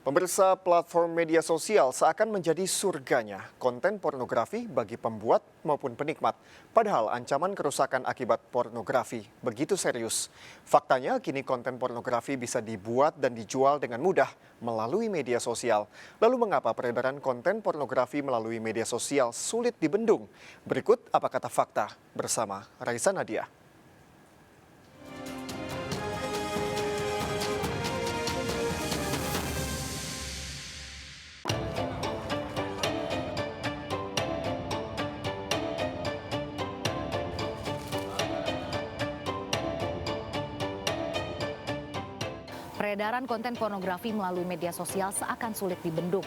Pemirsa, platform media sosial seakan menjadi surganya konten pornografi bagi pembuat maupun penikmat. Padahal ancaman kerusakan akibat pornografi begitu serius. Faktanya kini konten pornografi bisa dibuat dan dijual dengan mudah melalui media sosial. Lalu mengapa peredaran konten pornografi melalui media sosial sulit dibendung? Berikut apa kata fakta bersama Raisa Nadia. Peredaran konten pornografi melalui media sosial seakan sulit dibendung.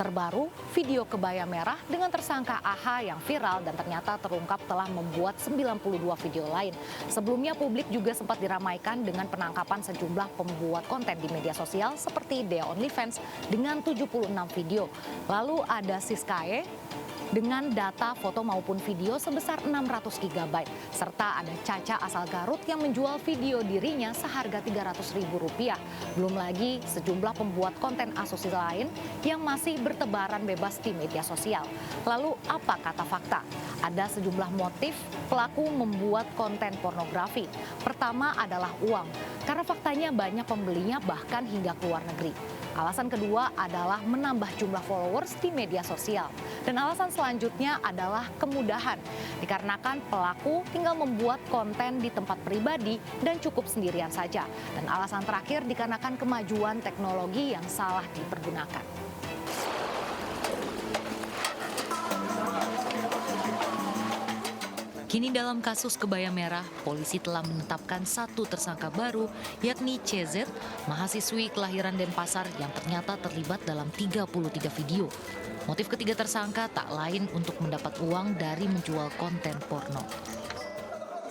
Terbaru, video kebaya merah dengan tersangka AH yang viral dan ternyata terungkap telah membuat 92 video lain. Sebelumnya publik juga sempat diramaikan dengan penangkapan sejumlah pembuat konten di media sosial seperti Dea OnlyFans dengan 76 video. Lalu ada Siskae dengan data foto maupun video sebesar 600 GB. Serta ada Caca asal Garut yang menjual video dirinya seharga Rp300.000. Belum lagi sejumlah pembuat konten asusila lain yang masih bertebaran bebas di media sosial. Lalu apa kata fakta? Ada sejumlah motif pelaku membuat konten pornografi. Pertama adalah uang, karena faktanya banyak pembelinya bahkan hingga ke luar negeri. Alasan kedua adalah menambah jumlah followers di media sosial. Dan alasan selanjutnya adalah kemudahan, dikarenakan pelaku tinggal membuat konten di tempat pribadi dan cukup sendirian saja. Dan alasan terakhir dikarenakan kemajuan teknologi yang salah dipergunakan. Kini dalam kasus kebaya merah, polisi telah menetapkan satu tersangka baru, yakni CZ, mahasiswi kelahiran Denpasar yang ternyata terlibat dalam 33 video. Motif ketiga tersangka tak lain untuk mendapat uang dari menjual konten porno.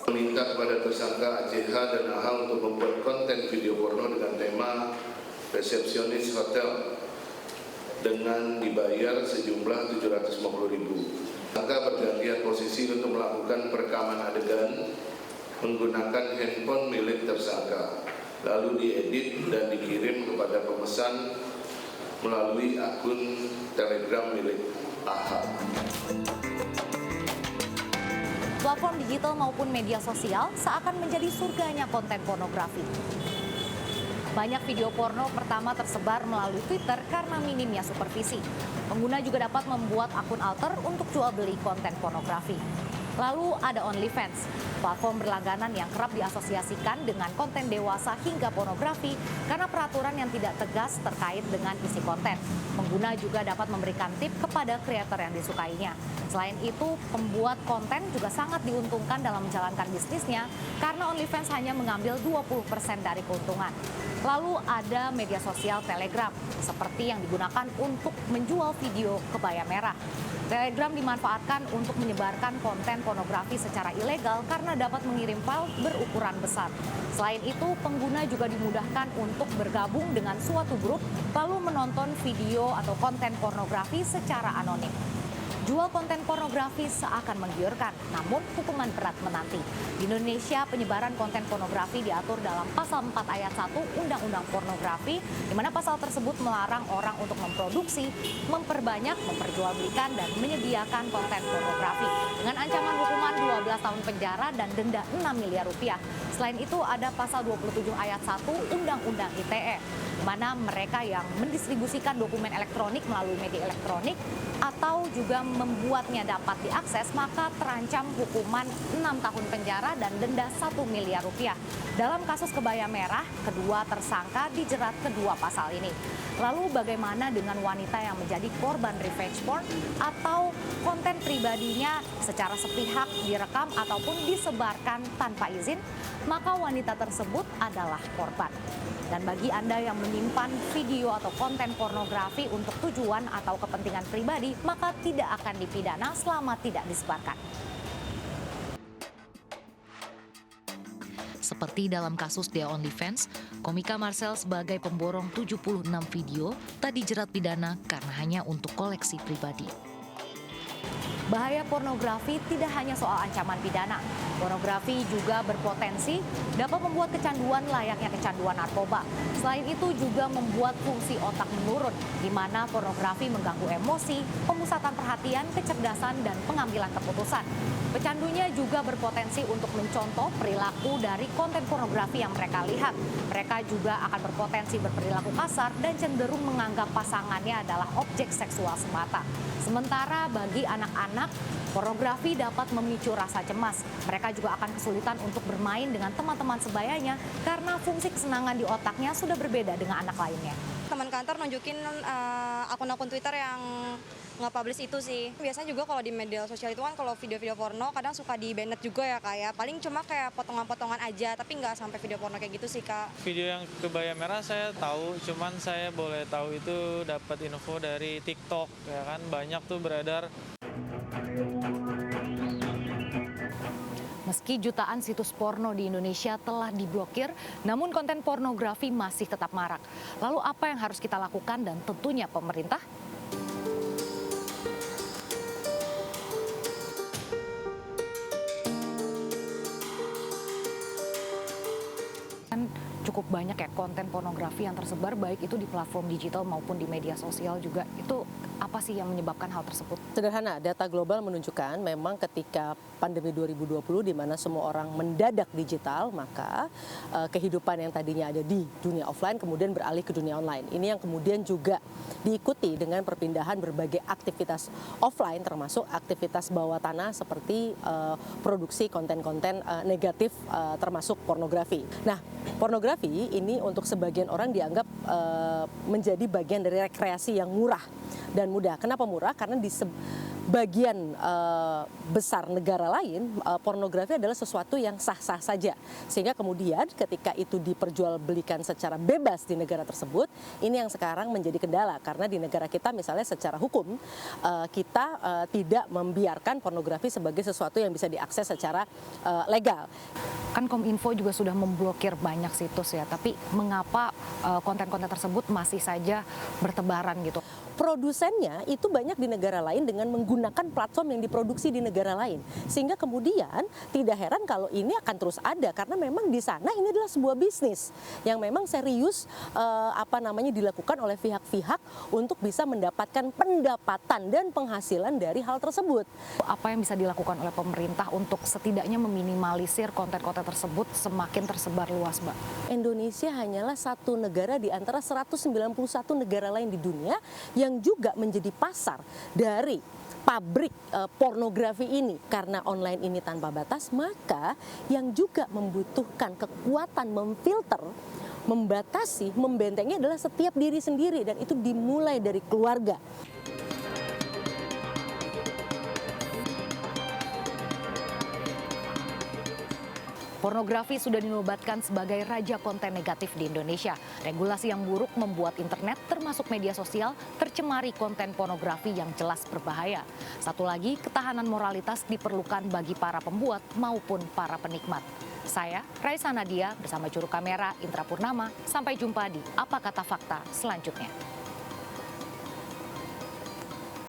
Meminta kepada tersangka ACH dan AH untuk membuat konten video porno dengan tema resepsionis hotel dengan dibayar sejumlah Rp750.000. Tersangka bergantian posisi untuk melakukan perekaman adegan menggunakan handphone milik tersangka, lalu diedit dan dikirim kepada pemesan melalui akun Telegram milik AH. Platform digital maupun media sosial seakan menjadi surganya konten pornografi. Banyak video porno pertama tersebar melalui Twitter karena minimnya supervisi. Pengguna juga dapat membuat akun alter untuk jual beli konten pornografi. Lalu ada OnlyFans, platform berlangganan yang kerap diasosiasikan dengan konten dewasa hingga pornografi karena peraturan yang tidak tegas terkait dengan isi konten. Pengguna juga dapat memberikan tip kepada kreator yang disukainya. Selain itu, pembuat konten juga sangat diuntungkan dalam menjalankan bisnisnya karena OnlyFans hanya mengambil 20% dari keuntungan. Lalu ada media sosial Telegram, seperti yang digunakan untuk menjual video kebaya merah. Telegram dimanfaatkan untuk menyebarkan konten pornografi secara ilegal karena dapat mengirim file berukuran besar. Selain itu, pengguna juga dimudahkan untuk bergabung dengan suatu grup lalu menonton video atau konten pornografi secara anonim. Jual konten pornografi seakan menggiurkan, namun hukuman berat menanti. Di Indonesia, penyebaran konten pornografi diatur dalam Pasal 4 Ayat 1 Undang-Undang Pornografi, di mana pasal tersebut melarang orang untuk memproduksi, memperbanyak, memperjualbelikan, dan menyediakan konten pornografi dengan ancaman hukuman 12 tahun penjara dan denda 6 miliar rupiah. Selain itu, ada Pasal 27 Ayat 1 Undang-Undang ITE, di mana mereka yang mendistribusikan dokumen elektronik melalui media elektronik atau juga membuatnya dapat diakses, maka terancam hukuman 6 tahun penjara dan denda 1 miliar rupiah. Dalam kasus kebaya merah, kedua tersangka dijerat kedua pasal ini. Lalu bagaimana dengan wanita yang menjadi korban revenge porn atau konten pribadinya secara sepihak direkam ataupun disebarkan tanpa izin? Maka wanita tersebut adalah korban. Dan bagi Anda yang menyimpan video atau konten pornografi untuk tujuan atau kepentingan pribadi, maka tidak akan dipidana selama tidak disebarkan. Seperti dalam kasus Dea OnlyFans, komika Marcel sebagai pemborong 76 video tak dijerat pidana karena hanya untuk koleksi pribadi. Bahaya pornografi tidak hanya soal ancaman pidana, Pornografi juga berpotensi dapat membuat kecanduan layaknya kecanduan narkoba. Selain itu juga membuat fungsi otak menurun, di mana pornografi mengganggu emosi, pemusatan perhatian, kecerdasan, dan pengambilan keputusan. Pecandunya juga berpotensi untuk mencontoh perilaku dari konten pornografi yang mereka lihat. Mereka juga akan berpotensi berperilaku kasar dan cenderung menganggap pasangannya adalah objek seksual semata. Sementara bagi anak-anak, pornografi dapat memicu rasa cemas. Mereka juga akan kesulitan untuk bermain dengan teman-teman sebayanya karena fungsi kesenangan di otaknya sudah berbeda dengan anak lainnya. Teman kantor nunjukin akun-akun Twitter yang nge-publish itu sih. Biasanya juga kalau di media sosial itu kan kalau video-video porno kadang suka di-banned juga ya Kak ya. Paling cuma kayak potongan-potongan aja tapi nggak sampai video porno kayak gitu sih Kak. Video yang kebaya merah saya tahu, cuman saya boleh tahu itu dapat info dari TikTok ya kan, banyak tuh beredar. Meski jutaan situs porno di Indonesia telah diblokir, namun konten pornografi masih tetap marak. Lalu apa yang harus kita lakukan dan tentunya pemerintah? Cukup banyak ya konten pornografi yang tersebar baik itu di platform digital maupun di media sosial juga. Itu apa sih yang menyebabkan hal tersebut? Sederhana, data global menunjukkan memang ketika pandemi 2020 di mana semua orang mendadak digital, maka kehidupan yang tadinya ada di dunia offline kemudian beralih ke dunia online. Ini yang kemudian juga diikuti dengan perpindahan berbagai aktivitas offline termasuk aktivitas bawah tanah seperti produksi konten-konten negatif termasuk pornografi. Nah, pornografi ini untuk sebagian orang dianggap menjadi bagian dari rekreasi yang murah dan mudah. Kenapa murah? Karena di sebagian besar negara lain pornografi adalah sesuatu yang sah-sah saja. Sehingga kemudian ketika itu diperjualbelikan secara bebas di negara tersebut, ini yang sekarang menjadi kendala. Karena di negara kita misalnya secara hukum kita tidak membiarkan pornografi sebagai sesuatu yang bisa diakses secara legal. Kan Kominfo juga sudah memblokir banyak situs ya, tapi mengapa konten-konten tersebut masih saja bertebaran gitu? Produsennya itu banyak di negara lain dengan menggunakan platform yang diproduksi di negara lain. Sehingga kemudian tidak heran kalau ini akan terus ada karena memang di sana ini adalah sebuah bisnis yang memang serius dilakukan oleh pihak-pihak untuk bisa mendapatkan pendapatan dan penghasilan dari hal tersebut. Apa yang bisa dilakukan oleh pemerintah untuk setidaknya meminimalisir konten-konten tersebut semakin tersebar luas, Mbak? Indonesia hanyalah satu negara di antara 191 negara lain di dunia yang juga menjadi pasar dari pabrik pornografi ini. Karena online ini tanpa batas, maka yang juga membutuhkan kekuatan memfilter, membatasi, membentengi adalah setiap diri sendiri dan itu dimulai dari keluarga. Pornografi sudah dinobatkan sebagai raja konten negatif di Indonesia. Regulasi yang buruk membuat internet termasuk media sosial tercemari konten pornografi yang jelas berbahaya. Satu lagi, ketahanan moralitas diperlukan bagi para pembuat maupun para penikmat. Saya, Raisa Nadia, bersama juru kamera Indra Purnama. Sampai jumpa di Apa Kata Fakta selanjutnya.